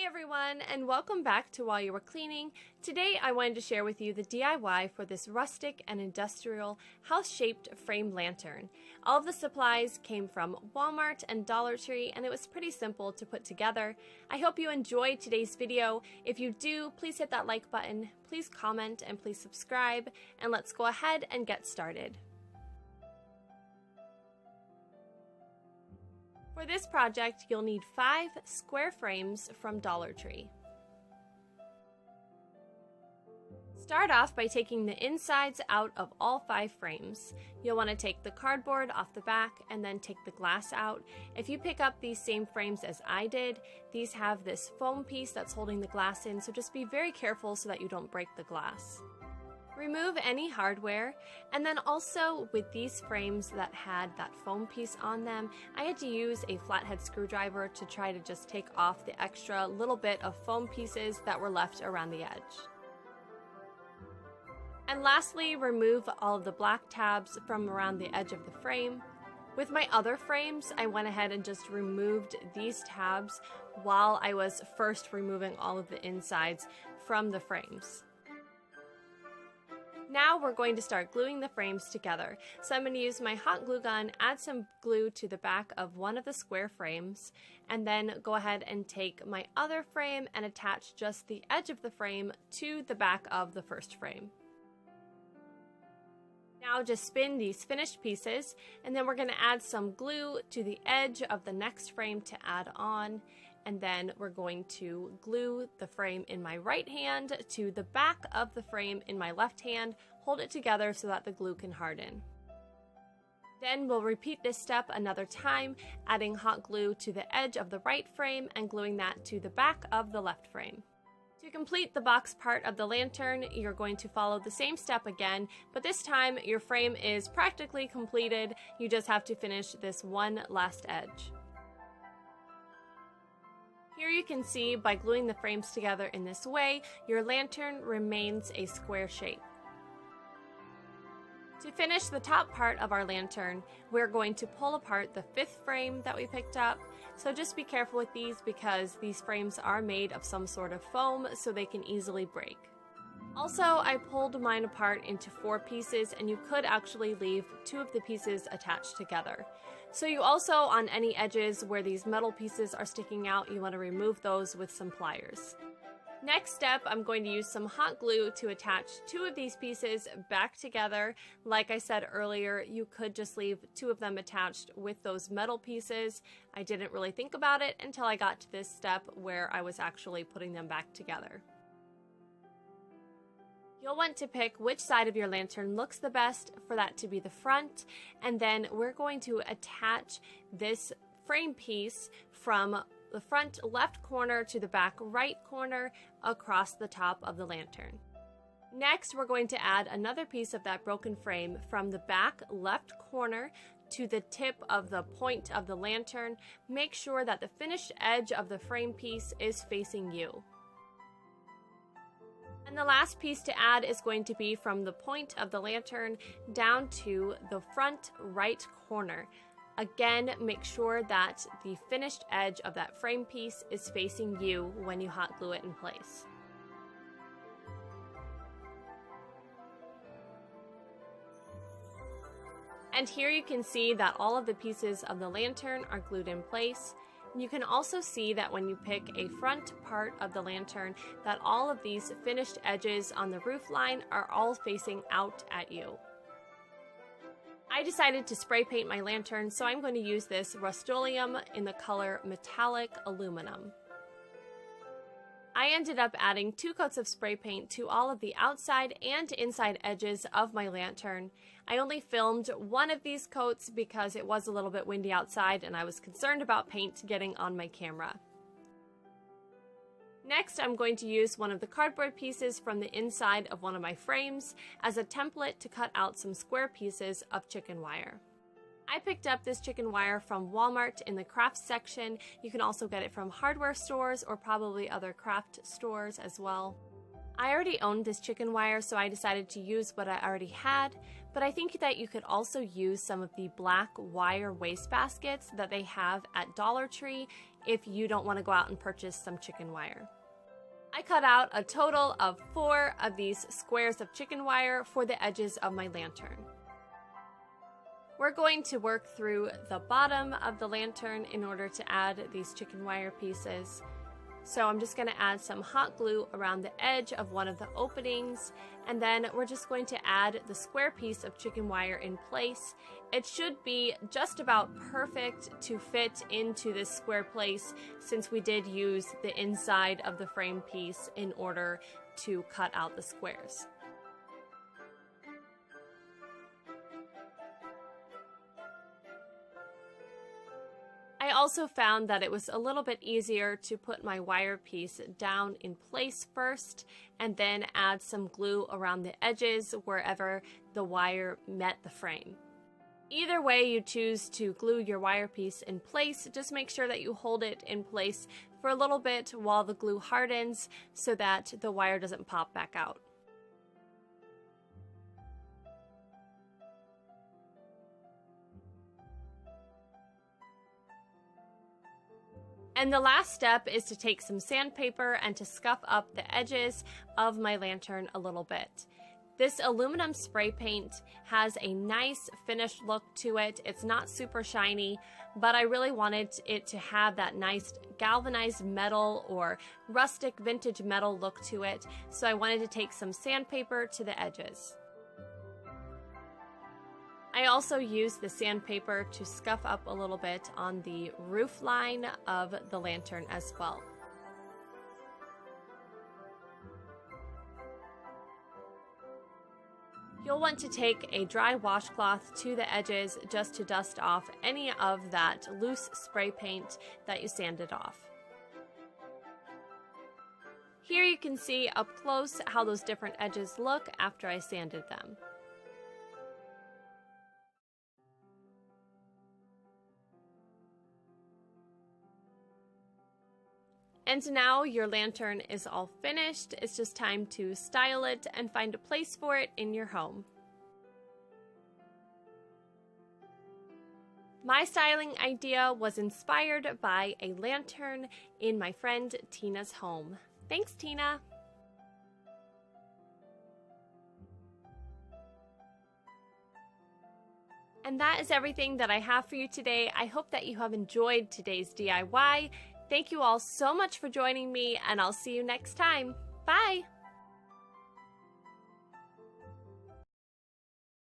Hey everyone, and welcome back to While You Were Cleaning. Today I wanted to share with you the DIY for this rustic and industrial house-shaped frame lantern. All of the supplies came from Walmart and Dollar Tree, and it was pretty simple to put together. I hope you enjoyed today's video. If you do, please hit that like button, please comment, and please subscribe, and let's go ahead and get started. For this project, you'll need 5 square frames from Dollar Tree. Start off by taking the insides out of all 5 frames. You'll want to take the cardboard off the back and then take the glass out. If you pick up these same frames as I did, these have this foam piece that's holding the glass in, so just be very careful so that you don't break the glass. Remove any hardware, and then also with these frames that had that foam piece on them, I had to use a flathead screwdriver to try to just take off the extra little bit of foam pieces that were left around the edge. And lastly, remove all of the black tabs from around the edge of the frame. With my other frames, I went ahead and just removed these tabs while I was first removing all of the insides from the frames. Now we're going to start gluing the frames together. So I'm going to use my hot glue gun, add some glue to the back of one of the square frames, and then go ahead and take my other frame and attach just the edge of the frame to the back of the first frame. Now just spin these finished pieces, and then we're going to add some glue to the edge of the next frame to add on, and then we're going to glue the frame in my right hand to the back of the frame in my left hand, hold it together so that the glue can harden. Then we'll repeat this step another time, adding hot glue to the edge of the right frame and gluing that to the back of the left frame. To complete the box part of the lantern, you're going to follow the same step again, but this time your frame is practically completed. You just have to finish this one last edge. Here you can see by gluing the frames together in this way, your lantern remains a square shape. To finish the top part of our lantern, we're going to pull apart the 5th frame that we picked up. So just be careful with these because these frames are made of some sort of foam, so they can easily break. Also, I pulled mine apart into 4 pieces, and you could actually leave 2 of the pieces attached together. So you also, on any edges where these metal pieces are sticking out, you want to remove those with some pliers. Next step, I'm going to use some hot glue to attach 2 of these pieces back together. Like I said earlier, you could just leave 2 of them attached with those metal pieces. I didn't really think about it until I got to this step where I was actually putting them back together. You'll want to pick which side of your lantern looks the best for that to be the front, and then we're going to attach this frame piece from the front left corner to the back right corner across the top of the lantern. Next, we're going to add another piece of that broken frame from the back left corner to the tip of the point of the lantern. Make sure that the finished edge of the frame piece is facing you. And the last piece to add is going to be from the point of the lantern down to the front right corner. Again, make sure that the finished edge of that frame piece is facing you when you hot glue it in place. And here you can see that all of the pieces of the lantern are glued in place. You can also see that when you pick a front part of the lantern, that all of these finished edges on the roof line are all facing out at you. I decided to spray paint my lantern, so I'm going to use this Rust-Oleum in the color Metallic Aluminum. I ended up adding 2 coats of spray paint to all of the outside and inside edges of my lantern. I only filmed one of these coats because it was a little bit windy outside and I was concerned about paint getting on my camera. Next, I'm going to use one of the cardboard pieces from the inside of one of my frames as a template to cut out some square pieces of chicken wire. I picked up this chicken wire from Walmart in the crafts section. You can also get it from hardware stores or probably other craft stores as well. I already owned this chicken wire, so I decided to use what I already had, but I think that you could also use some of the black wire waste baskets that they have at Dollar Tree if you don't want to go out and purchase some chicken wire. I cut out a total of 4 of these squares of chicken wire for the edges of my lantern. We're going to work through the bottom of the lantern in order to add these chicken wire pieces. So I'm just going to add some hot glue around the edge of one of the openings, and then we're just going to add the square piece of chicken wire in place. It should be just about perfect to fit into this square place, since we did use the inside of the frame piece in order to cut out the squares. I also found that it was a little bit easier to put my wire piece down in place first and then add some glue around the edges wherever the wire met the frame. Either way you choose to glue your wire piece in place, just make sure that you hold it in place for a little bit while the glue hardens so that the wire doesn't pop back out. And the last step is to take some sandpaper and to scuff up the edges of my lantern a little bit. This aluminum spray paint has a nice finished look to it. It's not super shiny, but I really wanted it to have that nice galvanized metal or rustic vintage metal look to it, so I wanted to take some sandpaper to the edges. I also used the sandpaper to scuff up a little bit on the roof line of the lantern as well. You'll want to take a dry washcloth to the edges just to dust off any of that loose spray paint that you sanded off. Here you can see up close how those different edges look after I sanded them. And now your lantern is all finished. It's just time to style it and find a place for it in your home. My styling idea was inspired by a lantern in my friend Tina's home. Thanks, Tina! And that is everything that I have for you today. I hope that you have enjoyed today's DIY. Thank you all so much for joining me, and I'll see you next time. Bye!